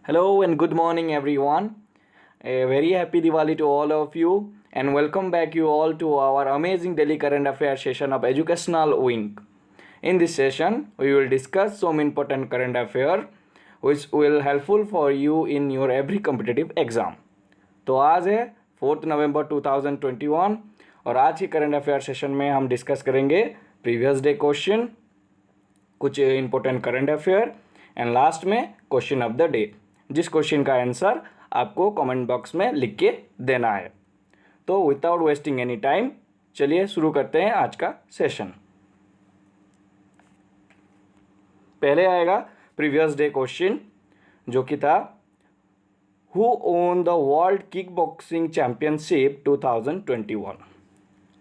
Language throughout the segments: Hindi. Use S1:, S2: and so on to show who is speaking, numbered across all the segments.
S1: Hello and good morning, everyone. A very happy Diwali to all of you, and welcome back you all to our amazing daily current affairs session of Educational Wing. In this session, we will discuss some important current affair which will helpful for you in your every competitive exam. तो आज है 4 नवंबर 2021 और आज के करंट अफेयर सेशन में हम डिस्कस करेंगे प्रीवियस डे क्वेश्चन, कुछ important current affair and last में क्वेश्चन ऑफ द डे, जिस क्वेश्चन का आंसर आपको कमेंट बॉक्स में लिख के देना है। तो विदाउट वेस्टिंग एनी टाइम चलिए शुरू करते हैं आज का सेशन। पहले आएगा प्रीवियस डे क्वेश्चन जो कि था who won the world kick boxing championship 2021।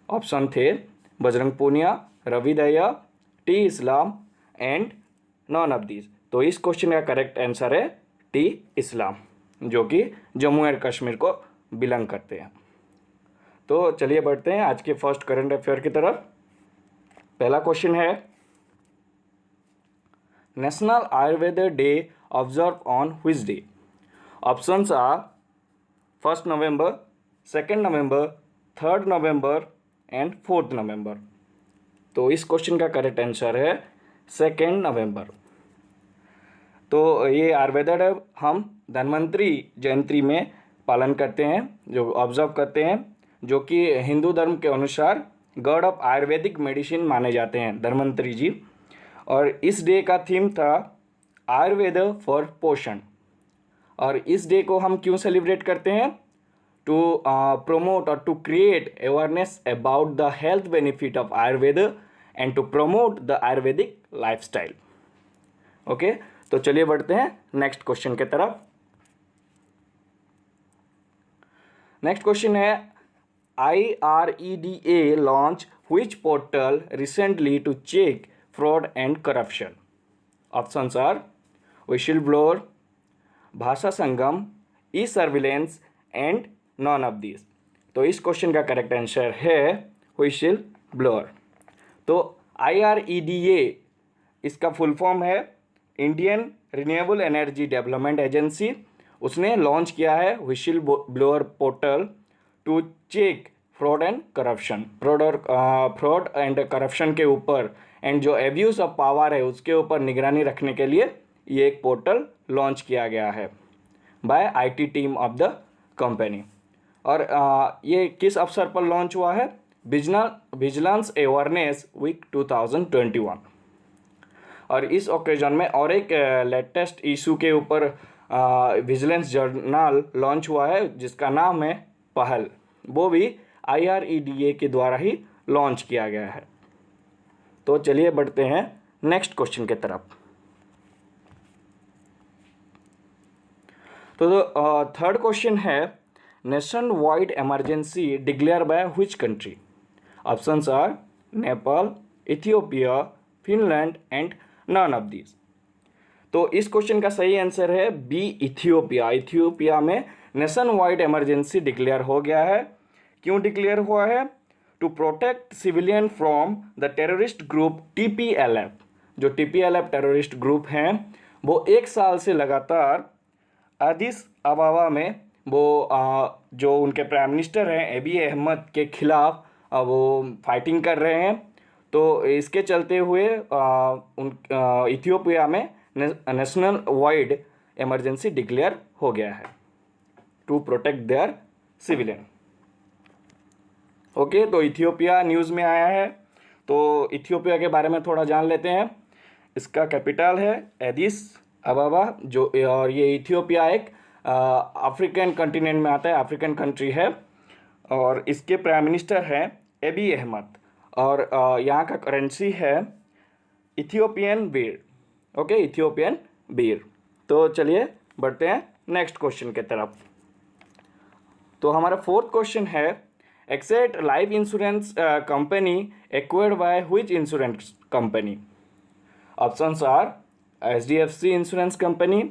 S1: Option थे Bajrang Punia, Ravi Dahiya, T Islam and none of these. तो इस क्वेश्चन का करेक्ट आंसर है टी इस्लाम, जो कि जम्मू एंड कश्मीर को बिलोंग करते हैं। तो चलिए बढ़ते हैं आज के फर्स्ट करंट अफेयर की तरफ। पहला क्वेश्चन है national Ayurveda day observe on which day. Options are 1 November, 2 November, 3 November and 4 November. तो इस क्वेश्चन का करेक्ट आंसर है 2 नवंबर। तो ये आयुर्वेद डे हम धन्वंतरी जयंती में पालन करते हैं, जो ऑब्जर्व करते हैं, जो कि हिंदू धर्म के अनुसार गॉड ऑफ आयुर्वेदिक मेडिसिन माने जाते हैं धन्वंतरी जी। और इस डे का थीम था आयुर्वेद फॉर पोषण। और इस डे को हम क्यों सेलिब्रेट करते हैं? To promote or to create awareness about the health benefit of Ayurveda and to promote the Ayurvedic lifestyle. Okay, तो चलिए बढ़ते हैं नेक्स्ट क्वेश्चन की तरफ। नेक्स्ट क्वेश्चन है IREDA launch which portal recently to check fraud and corruption. Options are whistle blower, Bhasha Sangam, E surveillance and none of this. तो इस क्वेश्चन का करेक्ट आंसर है व्हिसिल ब्लोअर। तो IREDA इसका फुल फॉर्म है Indian renewable energy development agency. उसने लॉन्च किया है whistle blower portal to check fraud and corruption, fraud and corruption के ऊपर एंड जो एब्यूज़ ऑफ पावर है उसके ऊपर निगरानी रखने के लिए ये एक पोर्टल लॉन्च किया गया है by IT team of the company. और ये किस अवसर पर लॉन्च हुआ है? Vigilance awareness week 2021। और इस ओकेजन में और एक लेटेस्ट इशू के ऊपर विजिलेंस जर्नल लॉन्च हुआ है जिसका नाम है पहल। वो भी IREDA के द्वारा ही लॉन्च किया गया है। तो चलिए बढ़ते हैं नेक्स्ट क्वेश्चन की तरफ। तो थर्ड क्वेश्चन है nation wide emergency declare by which country. Options are Nepal, Ethiopia, Finland and none of this. तो इस क्वेश्चन का सही आंसर है बी इथियोपिया। इथियोपिया में नेशन वाइड इमरजेंसी डिक्लेयर हो गया है। क्यों डिक्लेयर हुआ है? To protect civilian from the terrorist group TPLF। जो TPLF टेररिस्ट ग्रुप हैं वो एक साल से लगातार एडिस अबाबा में वो जो उनके प्राइम मिनिस्टर हैं एबी अहमद के खिलाफ वो फाइटिंग कर रहे हैं। तो इसके चलते हुए इथियोपिया में नेशनल वाइड इमरजेंसी डिक्लेयर हो गया है to protect their civilian. Okay, तो इथियोपिया न्यूज़ में आया है। तो इथियोपिया के बारे में थोड़ा जान लेते हैं। इसका कैपिटल है एडिस अबाबा, जो और ये इथियोपिया एक अफ्रीकन कंटिनेंट में आता है, अफ्रीकन कंट्री है। और इसके प्राइम मिनिस्टर हैं एबी अहमद और यहाँ का करेंसी है इथियोपियन बीर। ओके, इथियोपियन बीर। तो चलिए बढ़ते हैं नेक्स्ट क्वेश्चन की तरफ। तो हमारा फोर्थ क्वेश्चन है Exide life insurance company acquired by which insurance company. Options are HDFC insurance company,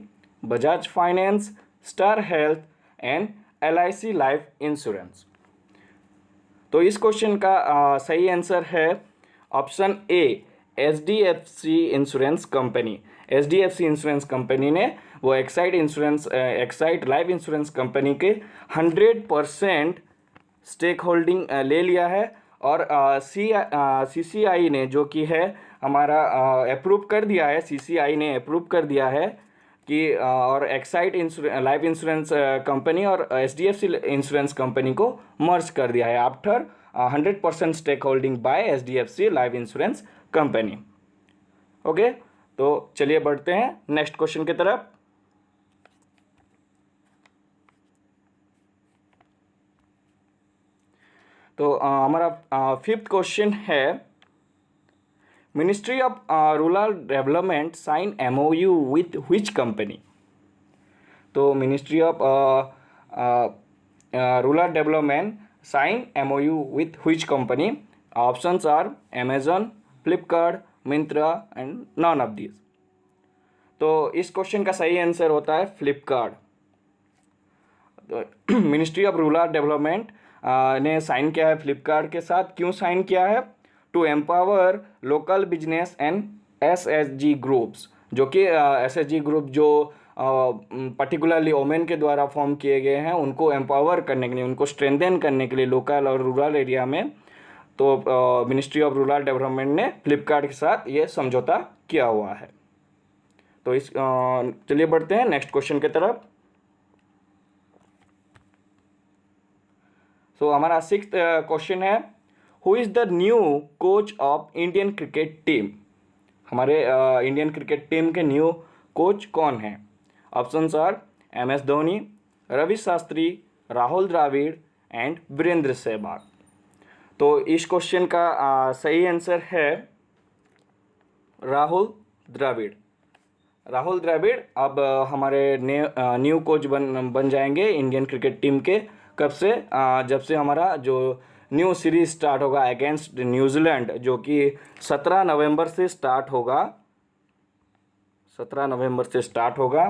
S1: Bajaj finance, star health and LIC life insurance. तो इस क्वेश्चन का सही आंसर है option A HDFC insurance company. HDFC insurance company ने वो एक्साइड लाइफ इंश्योरेंस कंपनी के 100% स्टेक होल्डिंग ले लिया है। और CCI ने जो कि है हमारा अप्रूव कर दिया है, CCI ने अप्रूव कर दिया है कि और एक्साइड लाइफ इंश्योरेंस कंपनी और HDFC इंश्योरेंस कंपनी को मर्ज कर दिया है after 100% stake holding by HDFC life insurance company. Okay, तो चलिए बढ़ते हैं नेक्स्ट क्वेश्चन की तरफ। तो हमारा 5th क्वेश्चन है, ministry of rural development sign MOU with which company. तो ministry of rural development sign MOU with which company. Options are Amazon, Flipkart, Myntra and none of these. तो इस क्वेश्चन का सही आंसर होता है फ्लिपकार्ट। तो मिनिस्ट्री ऑफ रूरल डेवलपमेंट ने साइन किया है फ्लिपकार्ट के साथ। क्यों साइन किया है? To empower local business and SSG groups, जो कि SSG ग्रुप जो पर्टिकुलरली वोमेन के द्वारा फॉर्म किए गए हैं, उनको एम्पावर करने के लिए, उनको स्ट्रेंथन करने के लिए लोकल और रूरल एरिया में। तो मिनिस्ट्री ऑफ रूरल डेवलपमेंट ने फ्लिपकार्ट के साथ ये समझौता किया हुआ है। तो इस चलिए बढ़ते हैं नेक्स्ट क्वेश्चन की तरफ। तो हमारा 6th क्वेश्चन है, who is the new coach of Indian cricket team. हमारे इंडियन क्रिकेट टीम के न्यू कोच कौन हैं? Options are MS Dhoni, Ravi Shastri, Rahul Dravid and Virender Sehwag. तो इस क्वेश्चन का सही आंसर है राहुल द्रविड़। राहुल द्रविड़ अब हमारे न्यू कोच बन जाएंगे इंडियन क्रिकेट टीम के। कब से? जब से हमारा जो न्यू सीरीज स्टार्ट होगा अगेंस्ट न्यूजीलैंड, जो कि 17 नवंबर से स्टार्ट होगा। 17 नवंबर से स्टार्ट होगा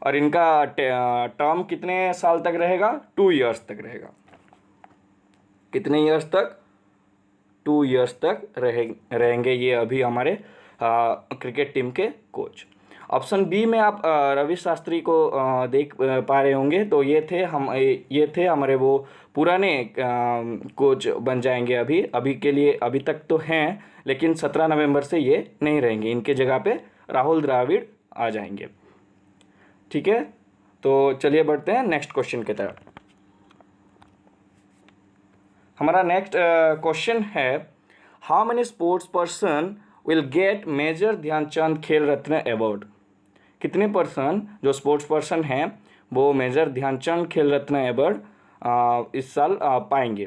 S1: और इनका टर्म कितने साल तक रहेगा? 2 इयर्स तक रहेगा। कितने इयर्स तक? 2 इयर्स तक रहेंगे ये अभी हमारे क्रिकेट टीम के कोच। ऑप्शन बी में आप रवि शास्त्री को देख पा रहे होंगे। तो ये थे हमारे वो पुराने कोच बन जाएंगे अभी के लिए। अभी तक तो हैं, लेकिन 17 नवंबर से ये नहीं रहेंगे। इनके जगह पे राहुल द्रविड़ आ जाएंगे। ठीक है, तो चलिए बढ़ते हैं नेक्स्ट क्वेश्चन की तरफ। हमारा नेक्स्ट क्वेश्चन है, how many sports person will get major Dhyan Chand Khel Ratna award. कितने पर्सन जो स्पोर्ट्स पर्सन हैं वो मेजर ध्यानचंद खेल रत्न अवार्ड इस साल पाएंगे।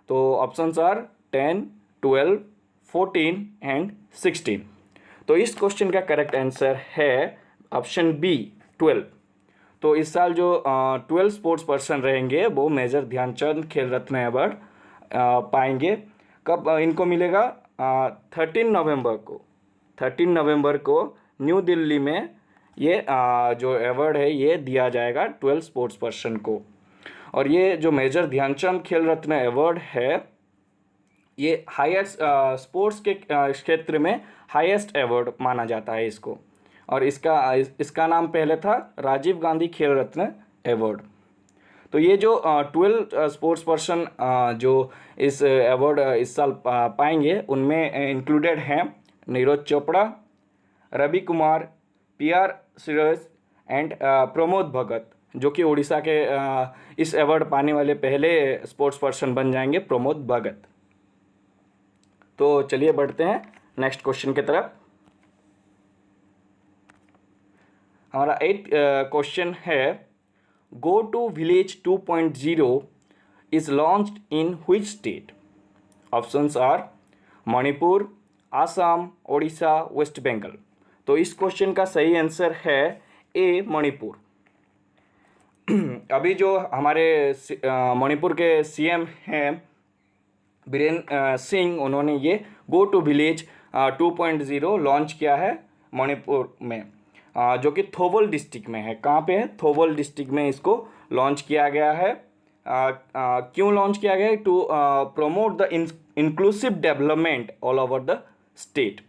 S1: तो ऑप्शंस आर 10, 12, 14 एंड 16। तो इस क्वेश्चन का करेक्ट आंसर है ऑप्शन बी 12। तो इस साल जो 12 स्पोर्ट्स पर्सन रहेंगे वो मेजर ध्यानचंद खेल रत्न अवार्ड पाएंगे। कब इनको मिलेगा? 13 नवंबर को। 13 नवंबर को न्यू दिल्ली में ये जो अवार्ड है ये दिया जाएगा 12 स्पोर्ट्स पर्सन को। और ये जो मेजर ध्यानचंद खेल रत्न अवार्ड है ये हाईएस्ट स्पोर्ट्स के क्षेत्र में हाईएस्ट अवार्ड माना जाता है इसको। और इसका नाम पहले था राजीव गांधी खेल रत्न अवार्ड। तो ये जो 12 स्पोर्ट्स पर्सन जो इस अवार्ड इस साल पाएंगे उनमें इंक्लूडेड हैं नीरज चोपड़ा, रवि कुमार, PR श्रीरज एंड प्रमोद भगत, जो कि उड़ीसा के इस अवार्ड पाने वाले पहले स्पोर्ट्स पर्सन बन जाएंगे, प्रमोद भगत। तो चलिए बढ़ते हैं नेक्स्ट क्वेश्चन की तरफ। हमारा 8th क्वेश्चन है, go to village 2.0 is launched in which state. Options are Manipur, Assam, Odisha, West Bengal. तो इस क्वेश्चन का सही आंसर है ए मणिपुर। अभी जो हमारे मणिपुर के CM हैं बीरेन सिंह, उन्होंने ये गो टू विलेज 2.0 लॉन्च किया है मणिपुर में, जो कि थौबल डिस्ट्रिक्ट में है। कहाँ पे है? थौबल डिस्ट्रिक्ट में इसको लॉन्च किया गया है। क्यों लॉन्च किया गया है? To promote the inclusive development all over the state.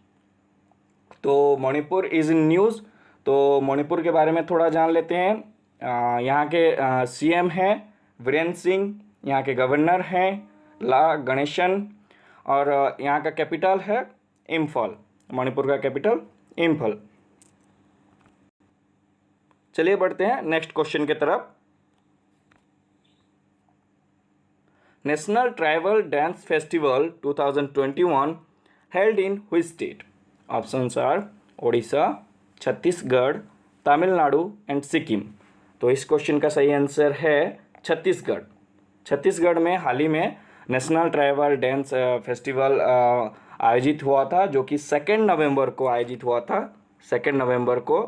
S1: तो मणिपुर इज इन न्यूज़। तो मणिपुर के बारे में थोड़ा जान लेते हैं। यहाँ के सीएम हैं वीरेंद्र सिंह, यहाँ के गवर्नर हैं ला गणेशन, और यहाँ का कैपिटल है इम्फाल। मणिपुर का कैपिटल इम्फाल। चलिए बढ़ते हैं नेक्स्ट क्वेश्चन की तरफ। National tribal dance festival 2021 held in which state? Options are Odisha, Chhattisgarh, Tamil Nadu and Sikkim. तो इस क्वेश्चन का सही आंसर है छत्तीसगढ़। छत्तीसगढ़ में हाल ही में नेशनल ट्राइबल डांस फेस्टिवल आयोजित हुआ था, जो कि 2 नवंबर को आयोजित हुआ था। 2 नवंबर को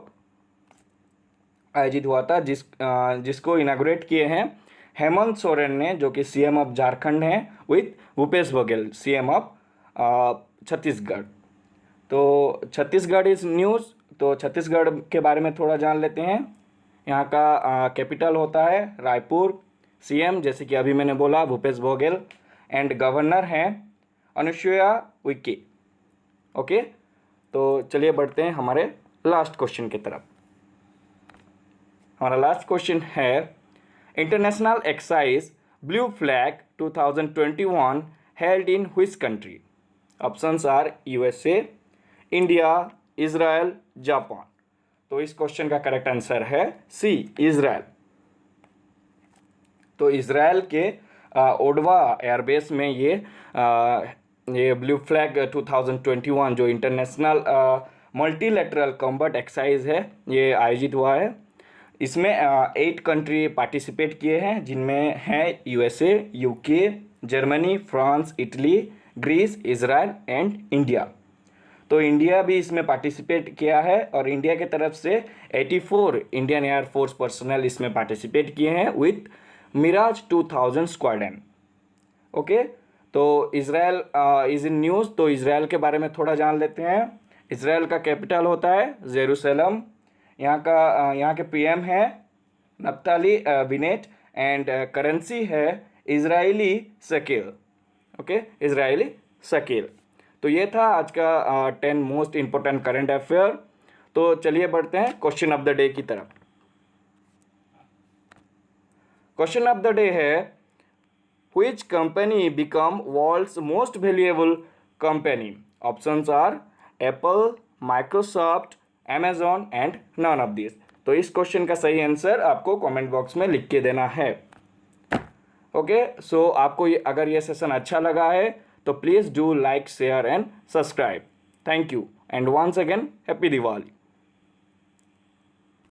S1: आयोजित हुआ था, जिसको इनाग्रेट किए हैं हेमंत सोरेन ने, जो कि सीएम ऑफ झारखंड हैं, with Bhupesh Baghel CM of Chhattisgarh. तो छत्तीसगढ़ इज न्यूज़। तो छत्तीसगढ़ के बारे में थोड़ा जान लेते हैं। यहाँ का कैपिटल होता है रायपुर। सीएम जैसे कि अभी मैंने बोला भूपेश बघेल, एंड गवर्नर हैं अनुसुईया उइके। ओके, तो चलिए बढ़ते हैं हमारे लास्ट क्वेश्चन की तरफ। हमारा लास्ट क्वेश्चन है international exercise blue flag 2021 held in which country? Options are USA, India, Israel, Japan. तो इस क्वेश्चन का करेक्ट आंसर है सी, इजराइल। तो इजराइल के ओडवा एयरबेस में ये ब्लू फ्लैग 2021 जो इंटरनेशनल मल्टीलेटरल कॉम्बैट एक्सरसाइज है, ये आयोजित हुआ है। इसमें 8 कंट्री पार्टिसिपेट किए हैं, जिनमें हैं USA, UK, Germany, France, Italy, Greece, Israel and India. तो इंडिया भी इसमें पार्टिसिपेट किया है, और इंडिया की तरफ से 84 इंडियन एयरफोर्स पर्सनल इसमें पार्टिसिपेट किए हैं विथ मिराज 2000 स्क्वाड्रन। ओके, तो इजराइल इज़ इन न्यूज़। तो इजराइल के बारे में थोड़ा जान लेते हैं। इजराइल का कैपिटल होता है जेरूसलम। यहाँ के पीएम है नफ्ताली बेनेट, एंड करेंसी है Israeli shekel. Okay, Israeli shekel. तो ये था आज का 10 मोस्ट इम्पोर्टेंट करंट अफेयर। तो चलिए बढ़ते हैं क्वेश्चन ऑफ द डे की तरफ। क्वेश्चन ऑफ द डे है which company become world's most valuable company? Options are Apple, Microsoft, Amazon and none of this. तो इस क्वेश्चन का सही आंसर आपको कमेंट बॉक्स में लिख के देना है। ओके, सो आपको अगर ये सेशन अच्छा लगा है तो please do like, share and subscribe. Thank you and once again happy Diwali.